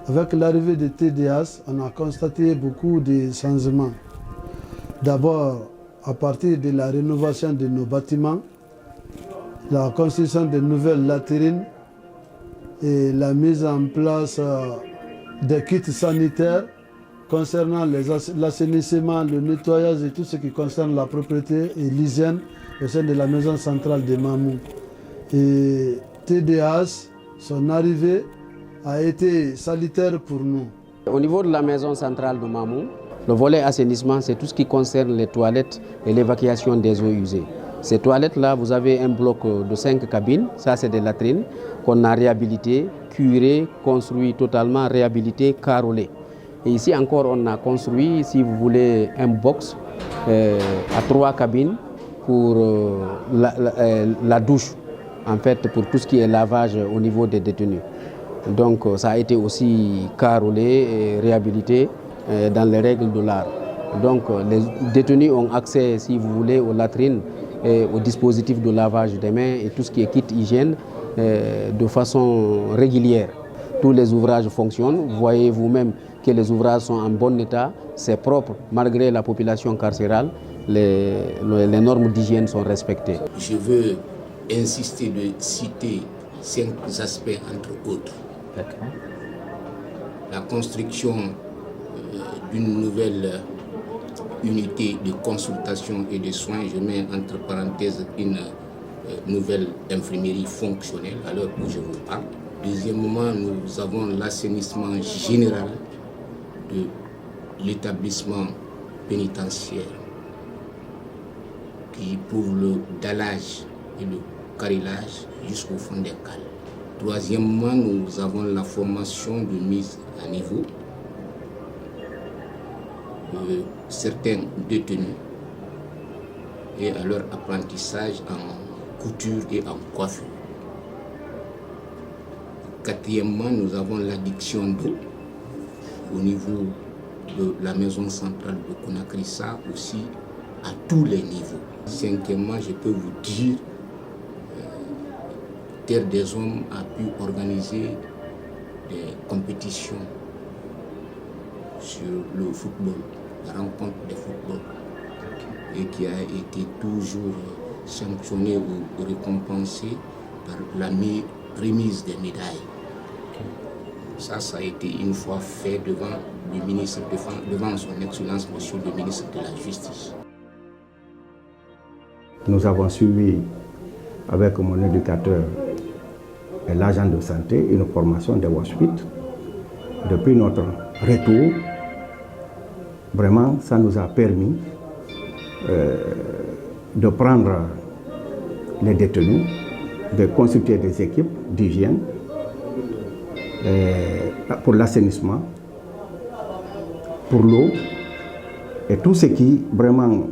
Avec l'arrivée de TDH, on a constaté beaucoup de changements. D'abord, à partir de la rénovation de nos bâtiments, la construction de nouvelles latrines et la mise en place des kits sanitaires concernant l'assainissement, le nettoyage et tout ce qui concerne la propreté et l'hygiène au sein de la maison centrale de Mamou. Et TDH, son arrivée a été salutaire pour nous. Au niveau de la maison centrale de Mamou, le volet assainissement, c'est tout ce qui concerne les toilettes et l'évacuation des eaux usées. Ces toilettes-là, vous avez un bloc de 5 cabines, ça c'est des latrines qu'on a réhabilitées, curées, construit totalement, réhabilitées, carrelées. Et ici encore, on a construit, si vous voulez, un box à 3 cabines pour la douche, en fait, pour tout ce qui est lavage au niveau des détenus. Donc ça a été aussi carrelé et réhabilité dans les règles de l'art. Donc les détenus ont accès, si vous voulez, aux latrines et aux dispositifs de lavage des mains et tout ce qui est kit hygiène de façon régulière. Tous les ouvrages fonctionnent. Vous voyez vous-même que les ouvrages sont en bon état, c'est propre malgré la population carcérale, les normes d'hygiène sont respectées. Je veux insister de citer 5 aspects entre autres. La construction d'une nouvelle unité de consultation et de soins, je mets entre parenthèses une nouvelle infirmerie fonctionnelle à l'heure où je vous parle. Deuxièmement, nous avons l'assainissement général de l'établissement pénitentiaire qui prouve le dallage et le carrelage jusqu'au fond des cales. Troisièmement, nous avons la formation de mise à niveau de certains détenus et à leur apprentissage en couture et en coiffure. Quatrièmement, nous avons l'addiction d'eau au niveau de la maison centrale de Conakry, ça aussi à tous les niveaux. Cinquièmement, je peux vous dire Terre des Hommes a pu organiser des compétitions sur le football, la rencontre de football, et qui a été toujours sanctionnée ou récompensée par la remise des médailles. Ça a été une fois fait devant le ministre, devant son Excellence, Monsieur le ministre de la Justice. Nous avons suivi avec mon éducateur et l'agent de santé une formation de WashFit. Depuis notre retour, vraiment, ça nous a permis de prendre les détenus, de consulter des équipes d'hygiène pour l'assainissement, pour l'eau et tout ce qui vraiment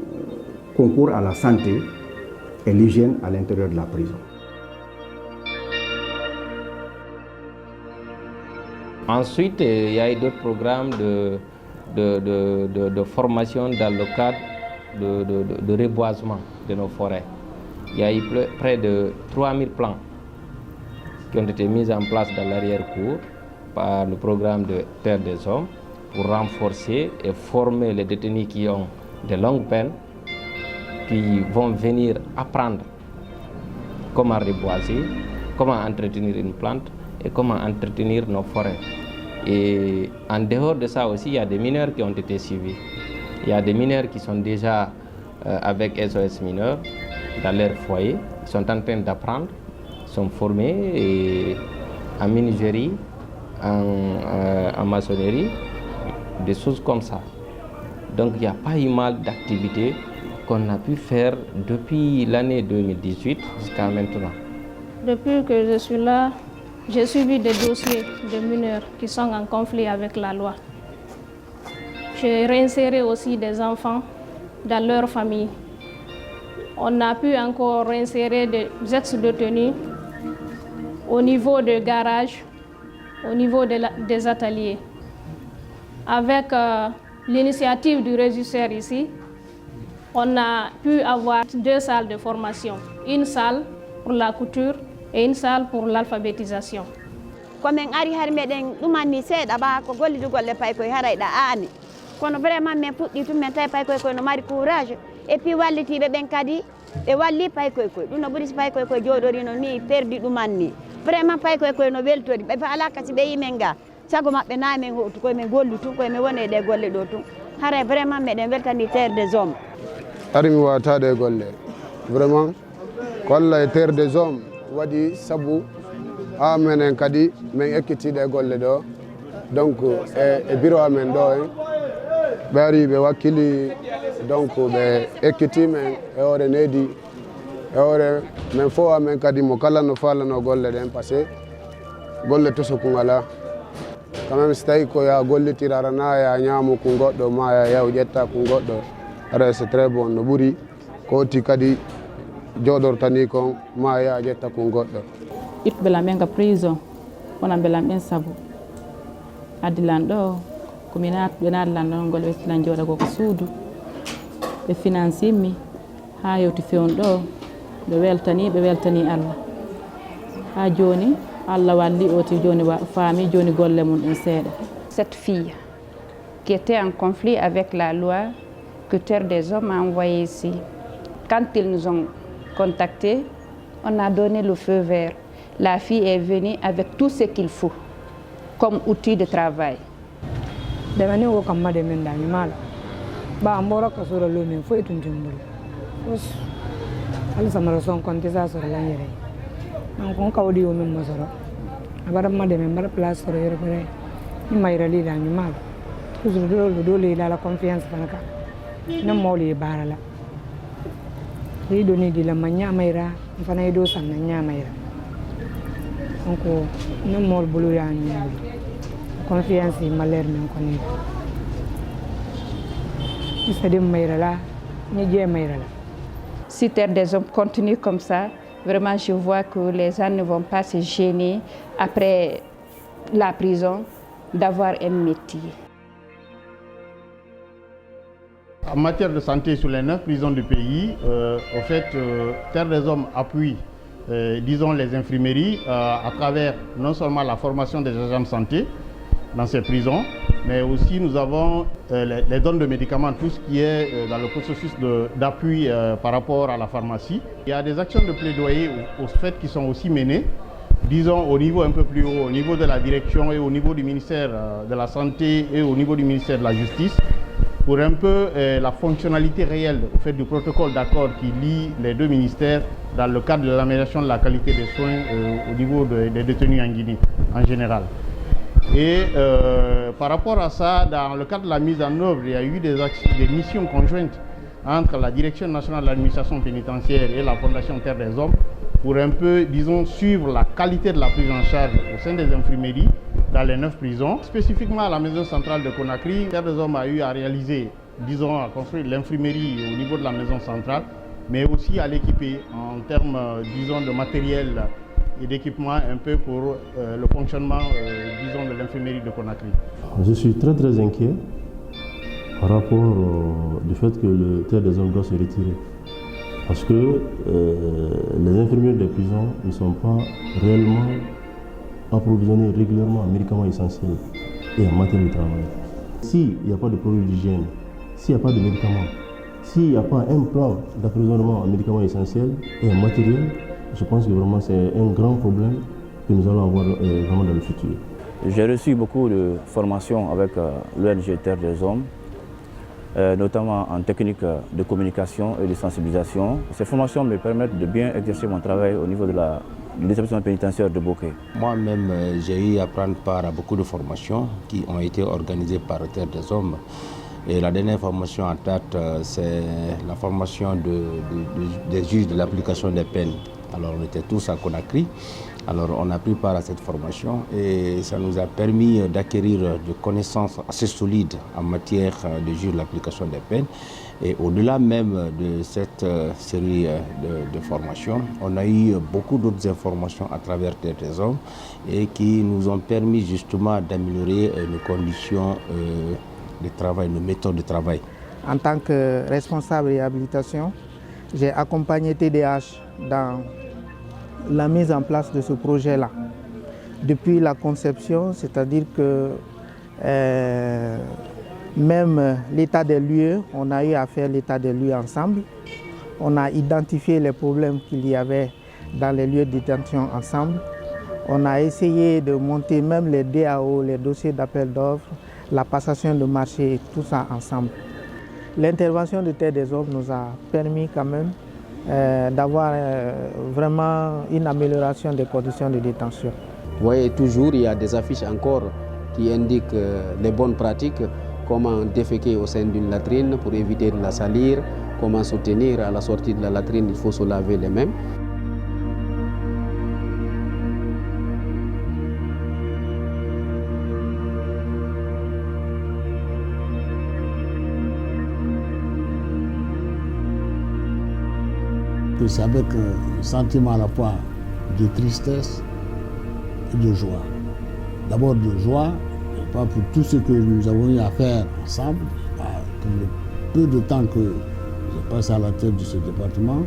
concourt à la santé et l'hygiène à l'intérieur de la prison. Ensuite, il y a eu d'autres programmes de formation dans le cadre de reboisement de nos forêts. Il y a eu près de 3000 plans qui ont été mis en place dans l'arrière-cour par le programme de Terre des Hommes pour renforcer et former les détenus qui ont de longues peines, qui vont venir apprendre comment reboiser, comment entretenir une plante et comment entretenir nos forêts. Et en dehors de ça aussi, il y a des mineurs qui ont été suivis. Il y a des mineurs qui sont déjà avec SOS mineurs dans leur foyer. Ils sont en train d'apprendre, sont formés et en menuiserie, en maçonnerie, des choses comme ça. Donc il n'y a pas eu mal d'activités qu'on a pu faire depuis l'année 2018 jusqu'à maintenant. Depuis que je suis là, j'ai suivi des dossiers de mineurs qui sont en conflit avec la loi. J'ai réinséré aussi des enfants dans leur famille. On a pu encore réinsérer des ex-détenus au niveau de garage, au niveau des ateliers. Avec l'initiative du régisseur ici, on a pu avoir 2 salles de formation. Une salle pour la couture et une salle pour l'alphabétisation. komin ari har meɗen ɗumanni seeɗa ɓa ko gollidugolle paykoye harayɗa aani kono vraiment min puɗɗi tum min tawi paykoye koye no mari courage et puis wallitiɓe ɓen kadi ɓe walli paykoye koye ɗum no ɓuuri so paykoye koye jooɗori no ni perdi ɗumanni vraiment paykoye koye no weltori ɓe ala kasi ɓe yimen ga sago maɓɓe namen hotu koye min gollu tun koye min woni ɗe golle ɗo tun haray vraiment meɗen weltani terre des hommes ari mi watade golle vraiment ko Allah e terre des hommes waɗi sabu ha menen kadi min ekkitiɗe golle ɗo donc e bureau amen ɗo en ɓe ari ɓe wakkili donc ɓe ekkiti men e hoore needi e hoore min fof amen kadi mo kala no falano golle ɗen par ce que golle tosoku ngala quand même so tawi ko ya gollitira arana ya ñaamu ko goɗɗo ma ya yaw ƴetta ko goɗɗo ara c'est très bon no ɓuuri ko watti kadi jooɗortani kon ma ya ƴetta ko goɗɗo ɓiɓɓe lamen ga prison wona belam ɓen saabu addilan ɗo komi ɓe naatlan ɗon gol ɓe tilan jooɗa koko suudu ɓe financimi ha yewti fewn ɗo ɓe weltani Allah ha joni Allah walli oti joni faami joni golle mum ɗen seeɗa. Cette fille qui était en conflit avec la loi que Terre des Hommes a envoyé ici, quand ils nous ont contactés, on a donné le feu vert. La fille est venue avec tout ce qu'il faut comme outil de travail. Demani wo kamma de men dami mala ba ambora ka sura lo men fo etun timbul os ala samara son konti sa sura la yere man kon kawdi o men masoro abara ma de men bar place sura yere bare ni mayra li dami mala toujours do le la confiance banaka na moli barala yi do ni di la manya mayra fana do sanna nya mayra donc na mol bulu ya ni confiance et malheur mais on connaît. Si Terre des Hommes continue comme ça, vraiment je vois que les gens ne vont pas se gêner après la prison d'avoir un métier. En matière de santé sur les 9 prisons du pays, au fait, Terre des Hommes appuie disons les infirmeries à travers non seulement la formation des agents de santé, dans ces prisons, mais aussi nous avons les dons de médicaments, tout ce qui est dans le processus d'appui par rapport à la pharmacie. Il y a des actions de plaidoyer au fait qui sont aussi menées, disons au niveau un peu plus haut, au niveau de la direction et au niveau du ministère de la Santé et au niveau du ministère de la Justice, pour un peu la fonctionnalité réelle au fait du protocole d'accord qui lie les deux ministères dans le cadre de l'amélioration de la qualité des soins au niveau des détenus en Guinée en général. Et par rapport à ça, dans le cadre de la mise en œuvre, il y a eu des missions conjointes entre la Direction nationale de l'administration pénitentiaire et la Fondation Terre des Hommes pour un peu, disons, suivre la qualité de la prise en charge au sein des infirmeries dans les 9 prisons. Spécifiquement à la maison centrale de Conakry, Terre des Hommes a eu à réaliser, disons, à construire l'infirmerie au niveau de la maison centrale, mais aussi à l'équiper en termes, disons, de matériel et d'équipement un peu pour le fonctionnement, disons, de l'infirmerie de Conakry. Je suis très inquiet par rapport du fait que le Terre des Hommes doit se retirer. Parce que les infirmiers des prisons ne sont pas réellement approvisionnés régulièrement en médicaments essentiels et en matériel de travail. S'il n'y a pas de produits d'hygiène, s'il n'y a pas de médicaments, s'il n'y a pas un plan d'approvisionnement en médicaments essentiels et en matériel, je pense que vraiment c'est un grand problème que nous allons avoir vraiment dans le futur. J'ai reçu beaucoup de formations avec l'ONG Terre des Hommes, notamment en technique de communication et de sensibilisation. Ces formations me permettent de bien exercer mon travail au niveau de l'établissement pénitentiaire de Bokeh. Moi-même, j'ai eu à prendre part à beaucoup de formations qui ont été organisées par Terre des Hommes. Et la dernière formation en date, c'est la formation des juges de l'application des peines. Alors on était tous à Conakry, alors on a pris part à cette formation et ça nous a permis d'acquérir des connaissances assez solides en matière de juge de l'application des peines. Et au-delà même de cette série de formations, on a eu beaucoup d'autres informations à travers Terre des Hommes et qui nous ont permis justement d'améliorer nos conditions de travail, nos méthodes de travail. En tant que responsable de réhabilitation, j'ai accompagné TDH dans la mise en place de ce projet-là. depuis la conception, c'est-à-dire que même l'état des lieux, on a eu à faire l'état des lieux ensemble. On a identifié les problèmes qu'il y avait dans les lieux de détention ensemble. On a essayé de monter même les DAO, les dossiers d'appel d'offres, la passation de marché, tout ça ensemble. L'intervention de Terre des Hommes nous a permis quand même d'avoir vraiment une amélioration des conditions de détention. Vous voyez, toujours il y a des affiches encore qui indiquent les bonnes pratiques, comment déféquer au sein d'une latrine pour éviter de la salir, comment se tenir à la sortie de la latrine, il faut se laver les mains. C'est avec un sentiment à la fois de tristesse et de joie. D'abord de joie, pas pour tout ce que nous avons eu à faire ensemble, pour le peu de temps que j'ai passé à la tête de ce département,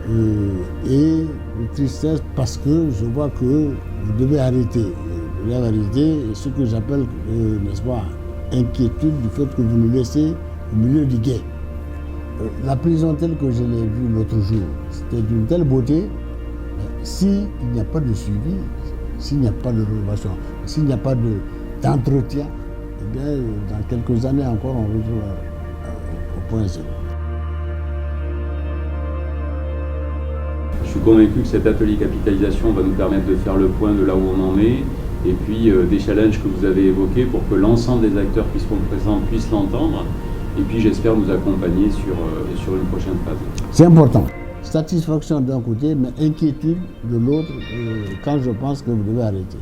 et de tristesse parce que je vois que vous devez arrêter. Vous devez arrêter ce que j'appelle, n'est-ce pas, inquiétude du fait que vous nous laissez au milieu du guet. La prison telle que je l'ai vue l'autre jour, c'était d'une telle beauté. S'il n'y a pas de suivi, s'il n'y a pas de rénovation, s'il n'y a pas d'entretien, eh bien, dans quelques années encore, on retourne au point zéro. Je suis convaincu que cet atelier capitalisation va nous permettre de faire le point de là où on en est, et puis des challenges que vous avez évoqués pour que l'ensemble des acteurs qui seront présents puissent l'entendre. Et puis j'espère nous accompagner sur une prochaine phase. C'est important. Satisfaction d'un côté, mais inquiétude de l'autre quand je pense que vous devez arrêter.